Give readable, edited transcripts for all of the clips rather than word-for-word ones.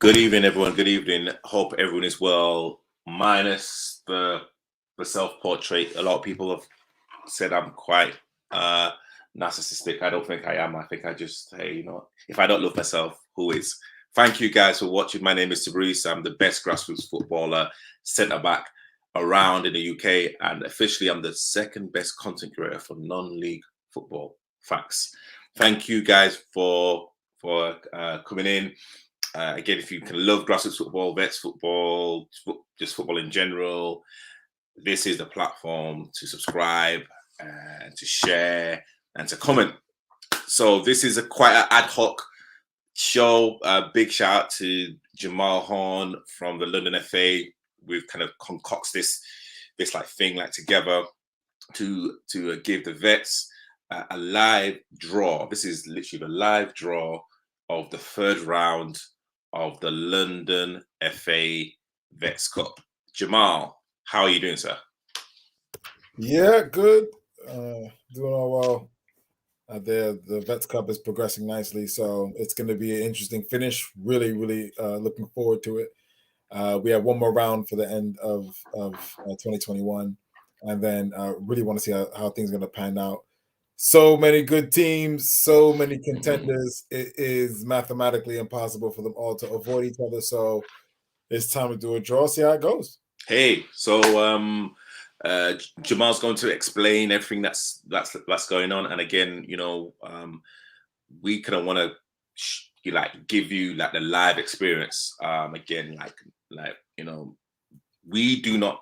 Good evening, everyone. Good evening. Hope everyone is well, minus the self-portrait. A lot of people have said I'm quite narcissistic. I don't think I am. I think I just, hey, if I don't love myself, who is? Thank you guys for watching. My name is Tabriz. I'm the best grassroots footballer, centre back around in the UK, and officially I'm the second best content creator for non-league football facts. Thank you guys for coming in. Again, if you can love grassroots football, vets football, just football in general, this is the platform to subscribe and to share and to comment. So this is quite an ad hoc show. Big shout out to Jamaal Horne from the London FA. We've kind of concocted this like thing like together to give the vets a live draw. This is literally the live draw of the third round of the London FA Vets Cup. Jamaal, how are you doing, sir? Yeah, good. Doing all well. The Vets Cup is progressing nicely, so it's going to be an interesting finish. Really, really looking forward to it. We have one more round for the end of 2021, and then really want to see how things are going to pan out. So many good teams, so many contenders. It is mathematically impossible for them all to avoid each other. So it's time to do a draw, see how it goes. Hey, so Jamaal's going to explain everything that's going on, and again, we kind of want to give you like the live experience. Again, we do not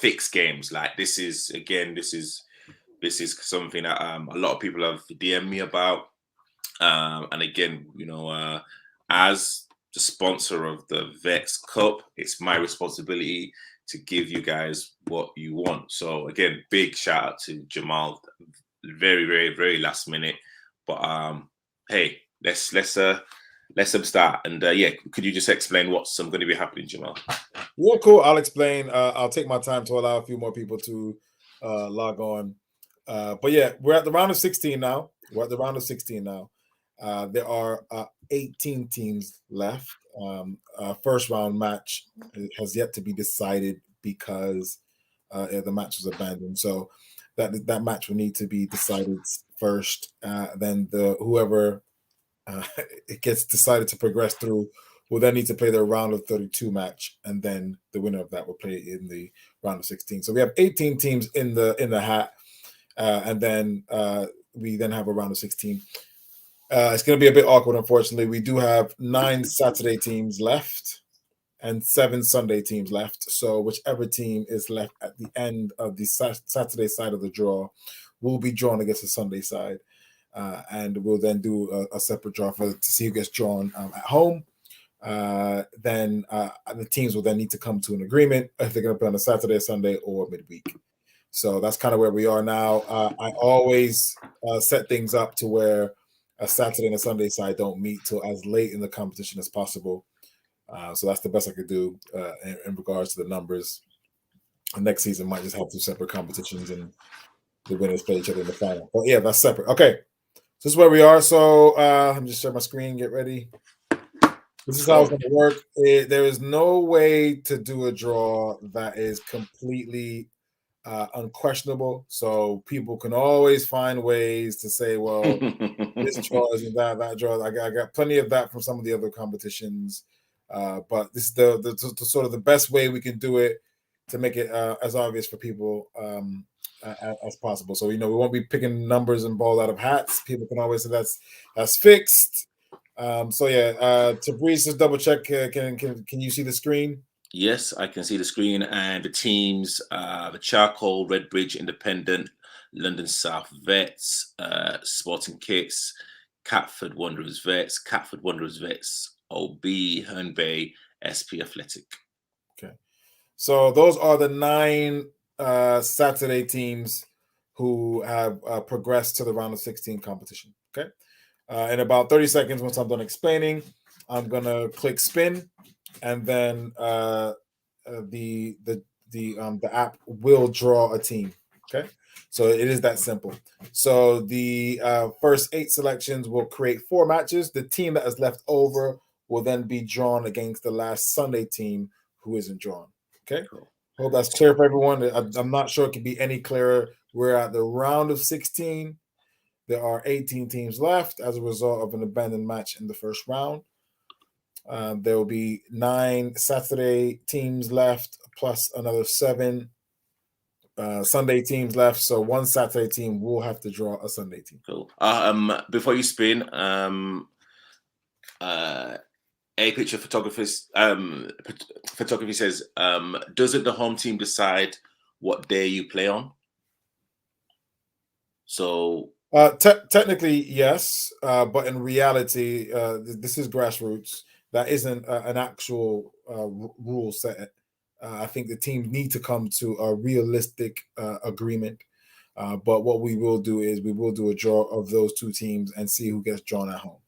fix games. Like this is something that a lot of people have DM'd me about, and again, as the sponsor of the Vets Cup, it's my responsibility to give you guys what you want. So again, big shout out to Jamaal, very, very, very last minute. But hey, let's start. And could you just explain what's going to be happening, Jamaal? Yeah, cool. I'll explain. I'll take my time to allow a few more people to log on. But yeah, we're at the round of 16 now. There are 18 teams left. First round match has yet to be decided because the match was abandoned. So that match will need to be decided first. Then whoever it gets decided to progress through will then need to play their round of 32 match, and then the winner of that will play in the round of 16. So we have 18 teams in the hat, and then we then have a round of 16. It's going to be a bit awkward, unfortunately. We do have 9 Saturday teams left and 7 Sunday teams left. So whichever team is left at the end of the Saturday side of the draw will be drawn against the Sunday side. And we'll then do a separate draw to see who gets drawn at home. Then the teams will then need to come to an agreement if they're going to play on a Saturday, Sunday, or midweek. So that's kind of where we are now. I always set things up to where a Saturday and a Sunday side don't meet till as late in the competition as possible. So that's the best I could do in regards to the numbers. Next season might just have 2 separate competitions and the winners play each other in the final. But yeah, that's separate. Okay. This is where we are. So I'm just share my screen, get ready. This is how it's going to work. There is no way to do a draw that is completely unquestionable. So people can always find ways to say, well, this draw isn't that draw. I got plenty of that from some of the other competitions. But this is the sort of the best way we can do it to make it as obvious for people as possible. So we won't be picking numbers and ball out of hats. People can always say that's fixed. So yeah, Tabriz, just double check. Can you see the screen? Yes, I can see the screen and the teams: the Charcoal, Redbridge Independent, London South Vets, Sporting Kits, Catford Wanderers Vets, OB, Herne Bay, SP Athletic. Okay, so those are the 9 Saturday teams who have progressed to the round of 16 competition. Okay, in about 30 seconds, once I'm done explaining, I'm gonna click spin, and then the app will draw a team. Okay, so it is that simple. So the first 8 selections will create 4 matches. The team that is left over will then be drawn against the last Sunday team who isn't drawn. Okay. Cool. Hope that's clear for everyone. I'm not sure it could be any clearer. We're at the round of 16. There are 18 teams left as a result of an abandoned match in the first round. There will be 9 Saturday teams left, plus another 7 Sunday teams left. So one Saturday team will have to draw a Sunday team. Cool. Before you spin, a picture photography says, doesn't the home team decide what day you play on? So technically, yes, but in reality, this is grassroots. That isn't an actual rule set. I think the teams need to come to a realistic agreement. But what we will do is we will do a draw of those 2 teams and see who gets drawn at home.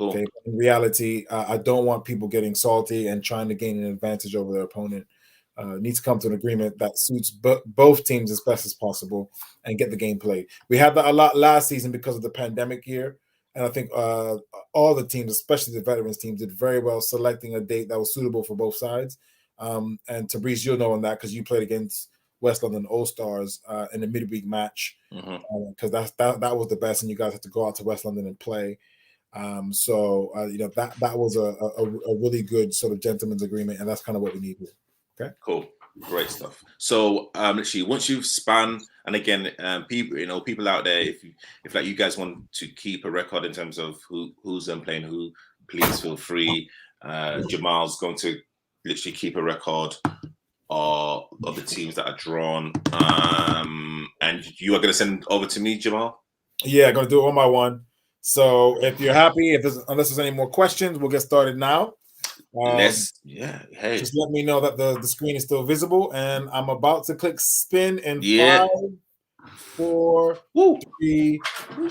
cool. Okay. In reality, I don't want people getting salty and trying to gain an advantage over their opponent. Need to come to an agreement that suits both teams as best as possible and get the game played. We had that a lot last season because of the pandemic year. And I think all the teams, especially the veterans teams, did very well selecting a date that was suitable for both sides. And Tabrice, you'll know on that because you played against West London All-Stars in the midweek match because that was the best, and you guys had to go out to West London and play. So that was a really good sort of gentleman's agreement, and that's kind of what we need here. Okay, cool, great stuff. So literally, once you've spun, and again, people out there, if like you guys want to keep a record in terms of who's playing who, please feel free. Jamal's going to literally keep a record of the teams that are drawn, and you are going to send over to me, Jamal. Yeah, I'm going to do it one by one. So if you're happy, unless there's any more questions, we'll get started now. Just let me know that the screen is still visible, and I'm about to click spin in 5, 4, 3,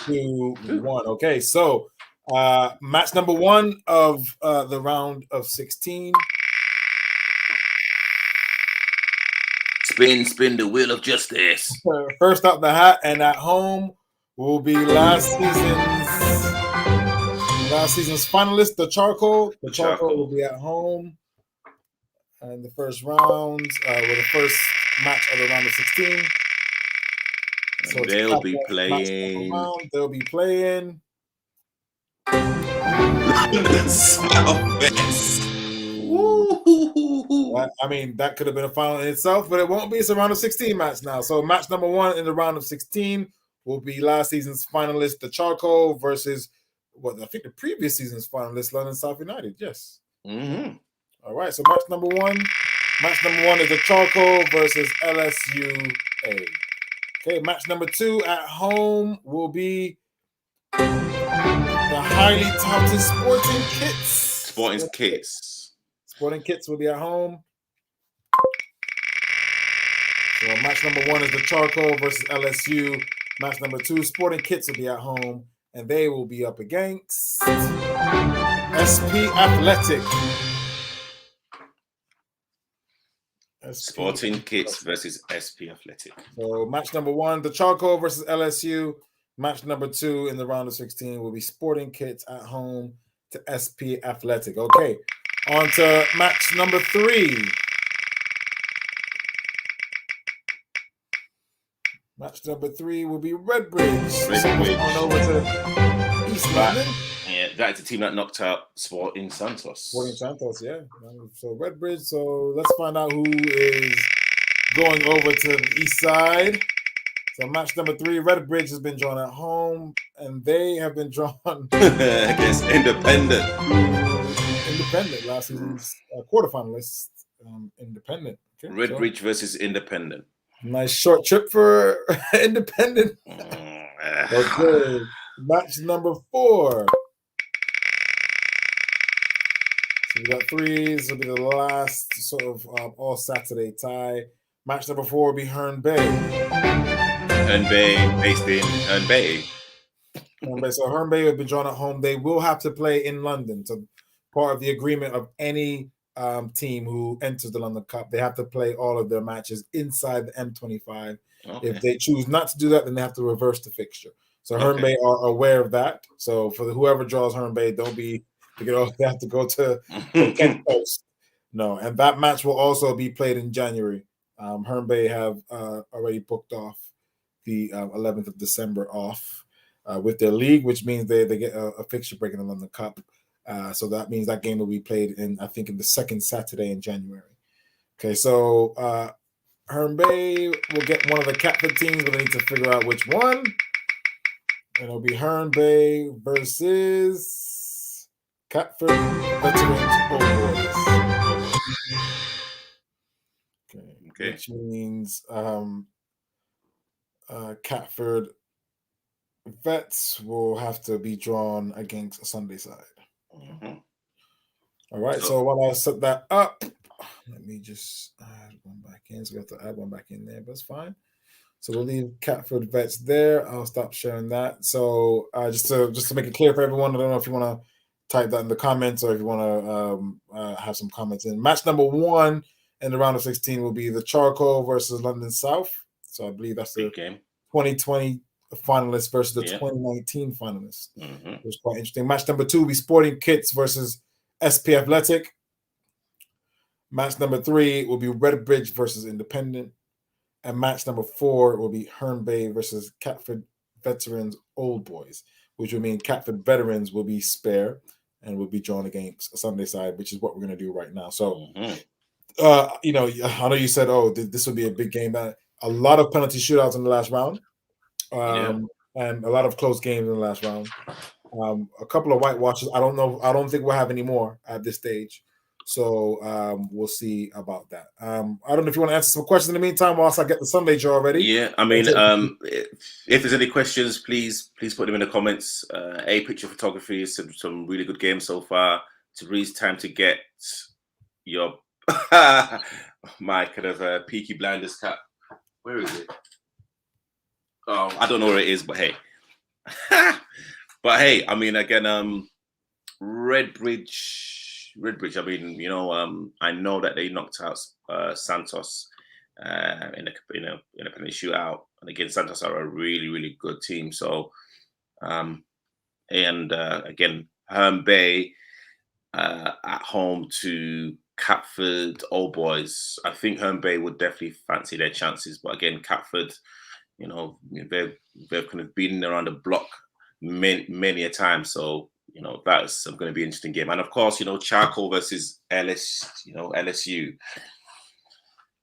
2, 1. Okay, so match number 1 of the round of 16. Spin the wheel of justice. First up the hat, and at home will be last season's finalist, the Charcoal. The Charcoal will be at home in the first round, with the first match of the round of 16. So they'll be playing. They'll be playing. Southwest. I mean, that could have been a final in itself, but it won't be. It's a round of 16 match now. So match number 1 in the round of 16 will be last season's finalist, the Charcoal, versus I think the previous season's finalist, London South United. Yes. Mm-hmm. All right. So match number 1. Match number 1 is the Charcoal versus LSUA. Okay. Match number 2 at home will be the highly touted Sporting Kits. Sporting Kits will be at home. So match number 1 is the Charcoal versus LSU. Match number 2, Sporting Kits will be at home, and they will be up against SP Athletic. Sporting Kits versus SP Athletic. So match number 1, the Charcoal versus LSU. Match number 2 in the round of 16 will be Sporting Kits at home to SP Athletic. Okay, on to match number 3. Match number 3 will be Redbridge. Going over to East London. Yeah, that's the team that knocked out Sporting Santos. Yeah. So Redbridge. So let's find out who is going over to the east side. So match number 3, Redbridge has been drawn at home, and they have been drawn against Independent. Last season's quarterfinalists. Independent. Okay, Redbridge versus Independent. Nice short trip for Independent. Okay, match number 4. So we got 3. This will be the last sort of all Saturday tie. Match number 4 will be Herne Bay. Herne Bay, based in Herne Bay. So Herne Bay will be drawn at home. They will have to play in London. So part of the agreement of any team who enters the London Cup, they have to play all of their matches inside the M25. Okay. If they choose not to do that, then they have to reverse the fixture. So Herne Bay are aware of that. So for whoever draws Herne Bay, don't be They have to go to Kent Coast. No, and that match will also be played in January. Herne Bay have already booked off the 11th of December off with their league, which means they get a fixture break in the London Cup. So that means that game will be played in the second Saturday in January. Okay, so Herne Bay will get one of the Catford teams, but they need to figure out which one. And it'll be Herne Bay versus Catford Veterans Old Boys. Okay. Which means Catford Vets will have to be drawn against a Sunday side. Mm-hmm. All right, so while I set that up, let me just add one back in. So we have to add one back in there, but it's fine. So we'll leave Catford Vets there. I'll stop sharing that. So just to make it clear for everyone, I don't know if you want to type that in the comments or if you want to have some comments in. Match number 1 in the round of 16 will be the Charcoal versus London South. So I believe that's the game. 2020 finalists versus the 2019 finalists. It was quite interesting. Match number 2 will be Sporting Kits versus SP Athletic. Match number 3 will be Redbridge versus Independent. And match number 4 will be Herne Bay versus Catford Veterans Old Boys, which will mean Catford Veterans will be spare and will be drawn against a Sunday side, which is what we're going to do right now. So, I know you said, this would be a big game. A lot of penalty shootouts in the last round, and a lot of close games in the last round. A couple of whitewashes. I don't know. I don't think we'll have any more at this stage. So we'll see about that. I don't know if you want to answer some questions in the meantime whilst I get the Sunday draw ready. Yeah, I mean, if there's any questions, please put them in the comments. Picture photography is some really good games so far. It's really time to get your my kind of Peaky Blinders cap. Where is it? Oh, I don't know where it is, but hey. But hey, I mean, again, Redbridge. I mean, I know that they knocked out Santos in a penalty shootout, and again, Santos are a really, really good team. So, again, Herne Bay at home to Catford Old Boys. I think Herne Bay would definitely fancy their chances, but again, Catford, they've kind of been around the block many a time. So, that's going to be an interesting game. And of course, Charcoal versus LSU.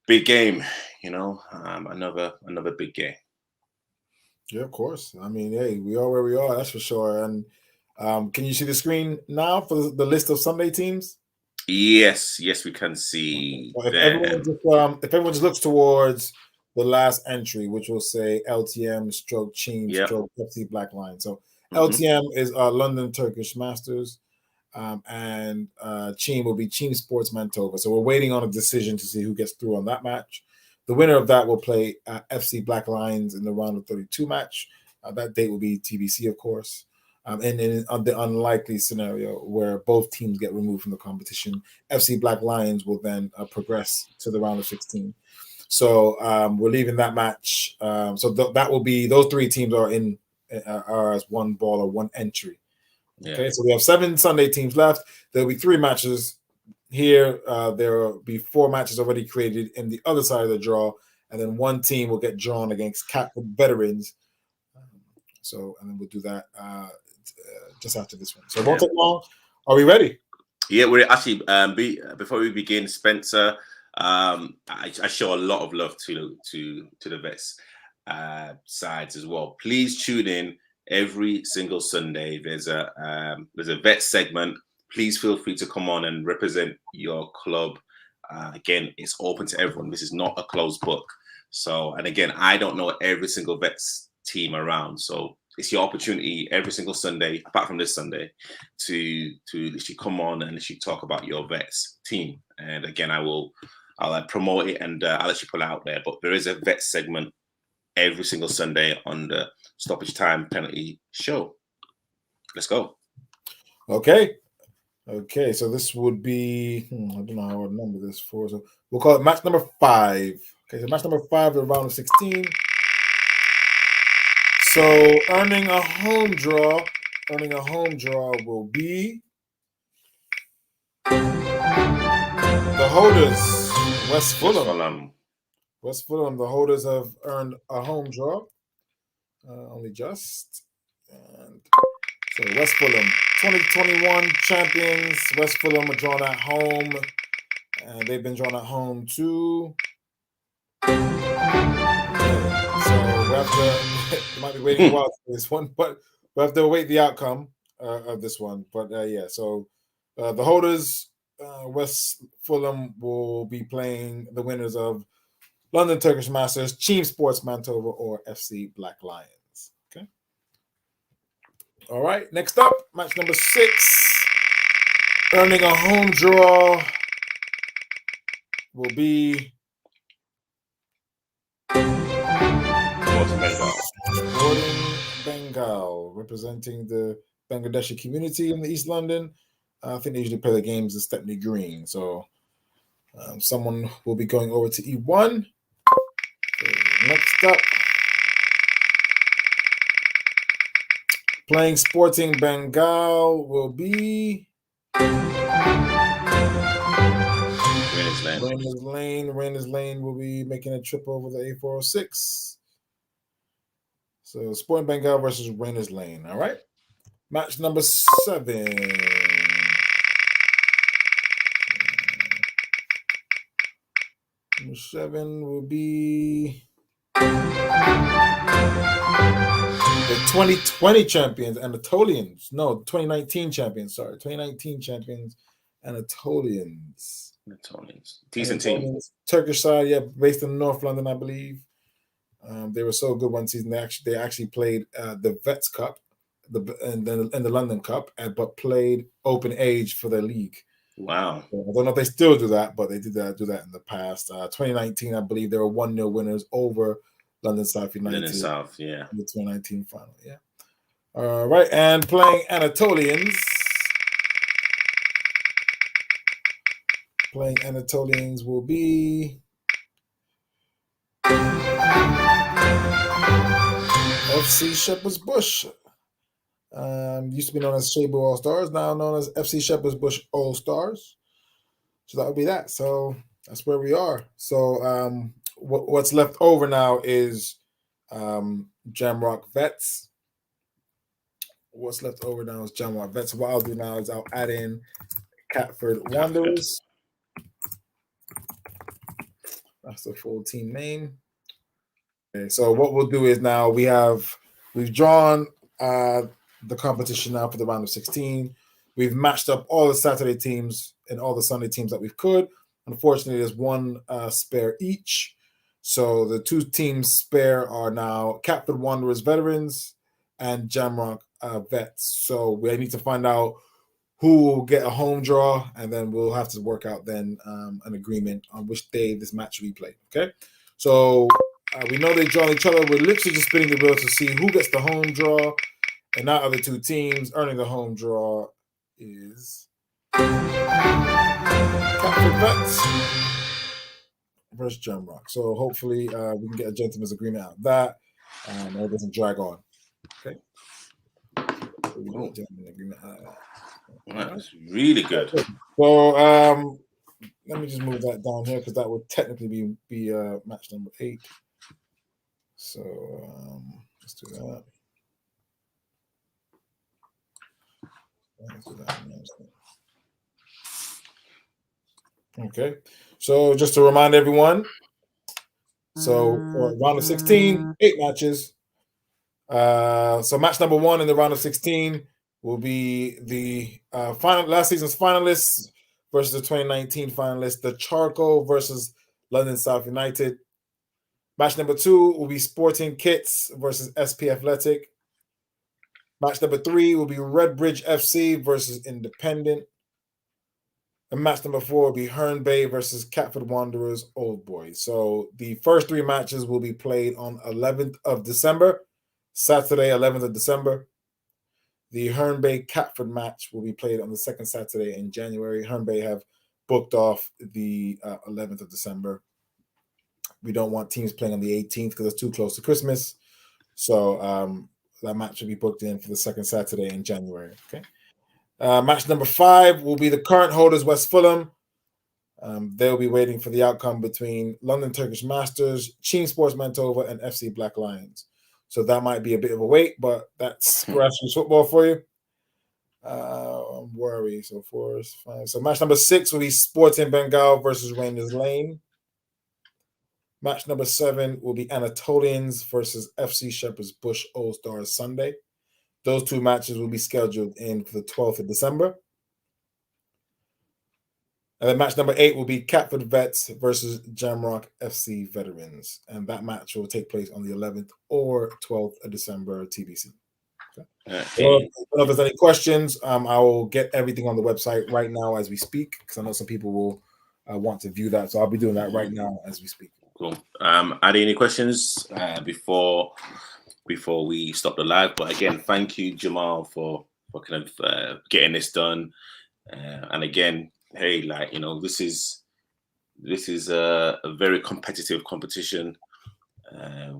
Big game, another big game. Yeah, of course. I mean, hey, we are where we are, that's for sure. And can you see the screen now for the list of Sunday teams? Yes, we can see. So if everyone just looks towards the last entry, which will say LTM / Team / FC Black Line. So LTM is London Turkish Masters, and Team will be Team Sports Mantova. So we're waiting on a decision to see who gets through on that match. The winner of that will play FC Black Lions in the round of 32 match. That date will be TBC, of course. And in the unlikely scenario where both teams get removed from the competition, FC Black Lions will then progress to the round of 16. So we're leaving that match. So that will be, those 3 teams are as one ball or one entry. Okay, so we have 7 Sunday teams left. There'll be 3 matches here. There will be 4 matches already created in the other side of the draw, and then 1 team will get drawn against Catford Veterans. And then we'll do that just after this one. So it won't take long. Are we ready? Yeah, we're actually before we begin, Spencer. I show a lot of love to the Vets sides as well. Please tune in every single Sunday. There's a vet segment. Please feel free to come on and represent your club. Again, it's open to everyone. This is not a closed book. So, and again, I don't know every single Vets team around. So it's your opportunity every single Sunday, apart from this Sunday, to literally come on and literally talk about your Vets team. And again, I'll promote it and I'll actually put it out there. But there is a vet segment every single Sunday on the Stoppage Time Penalty Show. Let's go. Okay, so this would be, I don't know how I remember this for. So we'll call it match number 5. Okay, so match number 5 of the round of 16. So earning a home draw will be The holders, West Fulham. West Fulham, the holders have earned a home draw. Only just. And so West Fulham, 2021 champions. West Fulham are drawn at home. And they've been drawn at home too. Okay. So we have to, you might be waiting a while for this one, but we have to await the outcome of this one. But yeah, so the holders, West Fulham, will be playing the winners of London Turkish Masters, Team Sports Mantova, or FC Black Lions. Okay. All right. Next up, match number 6. Earning a home draw will be Sporting Bengal, representing the Bangladeshi community in the East London. I think they usually play the games in Stepney Green. So someone will be going over to E1. Next up, playing Sporting Bengal will be Rayners Lane will be making a trip over the A406. So Sporting Bengal versus Rayners Lane. All right. Match number 7. Number 7 will be the 2020 champions, Anatolians. No, 2019 champions. Sorry, 2019 champions, Anatolians. Decent team. Turkish side, yeah, based in North London, I believe. They were so good one season. They actually played the Vets Cup, and the London Cup, but played Open Age for their league. Wow. So I don't know if they still do that, but they did do that in the past. 2019, I believe they were 1-0 winners over London South United. London South, yeah. In the 2019 final, yeah. All right, and playing Anatolians. Playing Anatolians will be FC Shepherd's Bush. Used to be known as Shabu All Stars, now known as FC Shepherd's Bush All Stars. So that would be that. So that's where we are. So what's left over now is Jamrock Vets. What's left over now is Jamrock Vets. What I'll do now is I'll add in Catford Wanderers. That's the full team name. Okay, so what we'll do is now we've drawn the competition now for the round of 16. We've matched up all the Saturday teams and all the Sunday teams that we could. Unfortunately, there's one spare each. So the 2 teams spare are now Catford Wanderers veterans and Jamrock vets. So we need to find out who will get a home draw, and then we'll have to work out then an agreement on which day this match will be played. Okay, so we know they draw each other. We're literally just spinning the wheel to see who gets the home draw, and now other 2 teams earning the home draw is Catford Vets versus Jamrock. So hopefully we can get a gentleman's agreement out of that, and it doesn't drag on. Okay. So we get a gentleman's agreement out of that. That's really good. So let me just move that down here because that would technically be match number 8. So let's do that. Okay. So just to remind everyone, so round of 16, 8 matches. So match number 1 in the round of 16 will be the last season's finalists versus the 2019 finalists, the Charcoal versus London South United. Match number 2 will be Sporting Kits versus SP Athletic. Match number 3 will be Redbridge FC versus Independent. And match number 4 will be Herne Bay versus Catford Wanderers Old Boys. So the first 3 matches will be played on 11th of December, Saturday, 11th of December. The Herne Bay Catford match will be played on the second Saturday in January. Herne Bay have booked off the 11th of December. We don't want teams playing on the 18th because it's too close to Christmas. So that match will be booked in for the second Saturday in January. Okay. Match number 5 will be the current holders, West Fulham. They'll be waiting for the outcome between London Turkish Masters, Cheen Sports Mantova, and FC Black Lions. So that might be a bit of a wait, but that's grassroots football for you. Where are we? So 4, 5. So match number 6 will be Sporting Bengal versus Rangers Lane. Match number 7 will be Anatolians versus FC Shepherd's Bush All Stars Sunday. Those 2 matches will be scheduled in for the 12th of December. And then match number 8 will be Catford Vets versus Jamrock FC Veterans. And that match will take place on the 11th or 12th of December, TBC. Okay. Well, if there's any questions, I will get everything on the website right now as we speak, because I know some people will want to view that. So I'll be doing that right now as we speak. Cool. Adi, any questions before we stop the live? But again, thank you, Jamaal, for kind of getting this done. And again, hey, like, you know, this is a very competitive competition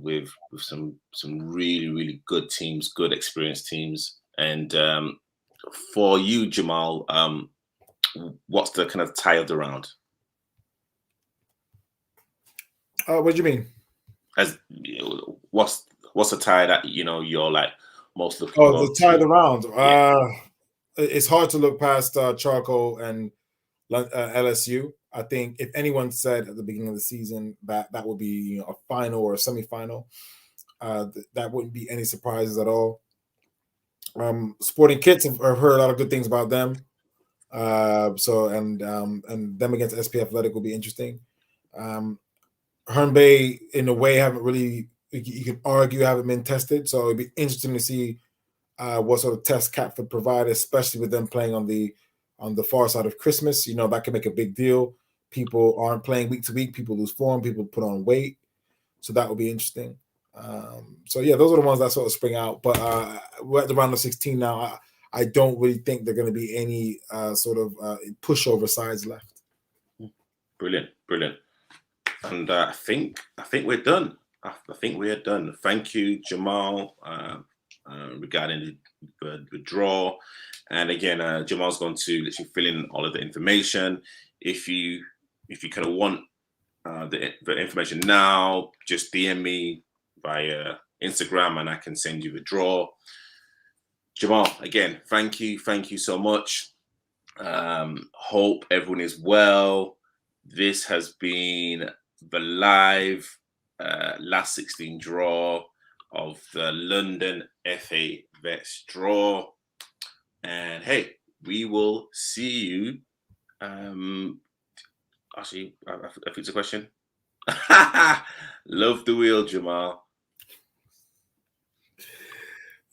with some really good teams, good experienced teams. And for you, Jamaal, what's the kind of tie of the round? What do you mean? As what's the tie that you're like most looking? Oh, the tie of the round. Yeah. It's hard to look past Charcoal and LSU. I think if anyone said at the beginning of the season that would be a final or a semifinal, that wouldn't be any surprises at all. Sporting Kits, I've heard a lot of good things about them. And them against SP Athletic will be interesting. Horne Bay, in a way, haven't really, you could argue, haven't been tested. So it'd be interesting to see what sort of test Catford provide, especially with them playing on the far side of Christmas. That can make a big deal. People aren't playing week to week. People lose form. People put on weight. So that will be interesting. So yeah, those are the ones that sort of spring out. But we're at the round of 16 now. I don't really think there are going to be any sort of pushover sides left. Brilliant. And I think we're done. I think we are done. Thank you, Jamaal, regarding the draw. And again, Jamaal's going to literally fill in all of the information. If you kind of want the information now, just DM me via Instagram and I can send you the draw. Jamaal, again, thank you so much. Hope everyone is well. This has been the live last 16 draw of the London FA Vets draw. And hey, we will see you. Actually, I think it's a question. Love the wheel, Jamaal.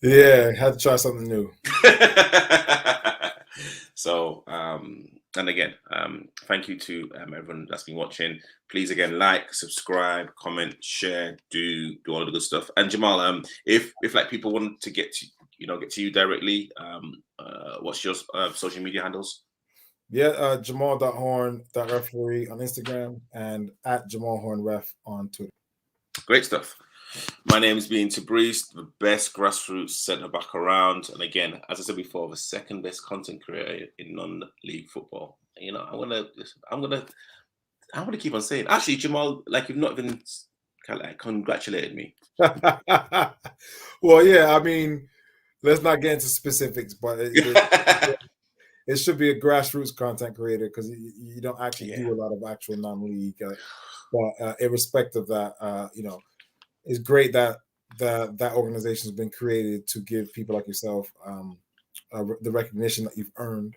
Yeah, had to try something new. So, and again, thank you to everyone that's been watching. Please, again, like, subscribe, comment, share, do all of the good stuff. And Jamaal, if like people want to get to you directly, what's your social media handles? Yeah, Jamal.horn.referee on Instagram and at Jamaal Horne Ref on Twitter. Great stuff. My name is being Tabrice, the best grassroots centre back around, and again, as I said before, the second best content creator in non-league football. I'm gonna keep on saying. Actually, Jamaal, like, you've not even congratulated me. Well, yeah, I mean, let's not get into specifics, but it should be a grassroots content creator because you don't actually do a lot of actual non-league. But irrespective of that, it's great that that organization has been created to give people like yourself the recognition that you've earned.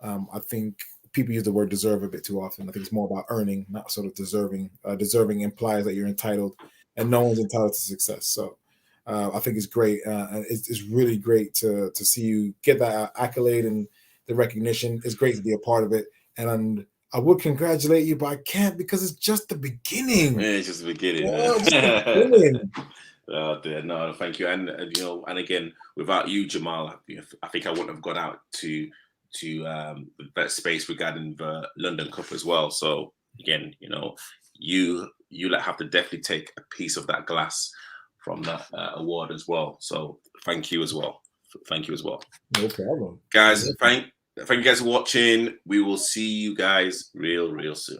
I think people use the word deserve a bit too often. I think it's more about earning, not sort of deserving. Deserving implies that you're entitled, and no one's entitled to success. So I think it's great. It's really great to see you get that accolade and the recognition. It's great to be a part of it. And I would congratulate you, but I can't because it's just the beginning. Yeah, it's just the beginning. Oh dear, no, thank you. And and again, without you, Jamaal, I think I wouldn't have gone out to that space regarding the London Cup as well. So again, you have to definitely take a piece of that glass from that award as well. So thank you as well. thank you as well. No problem. Guys, thank you guys for watching. We will see you guys real soon.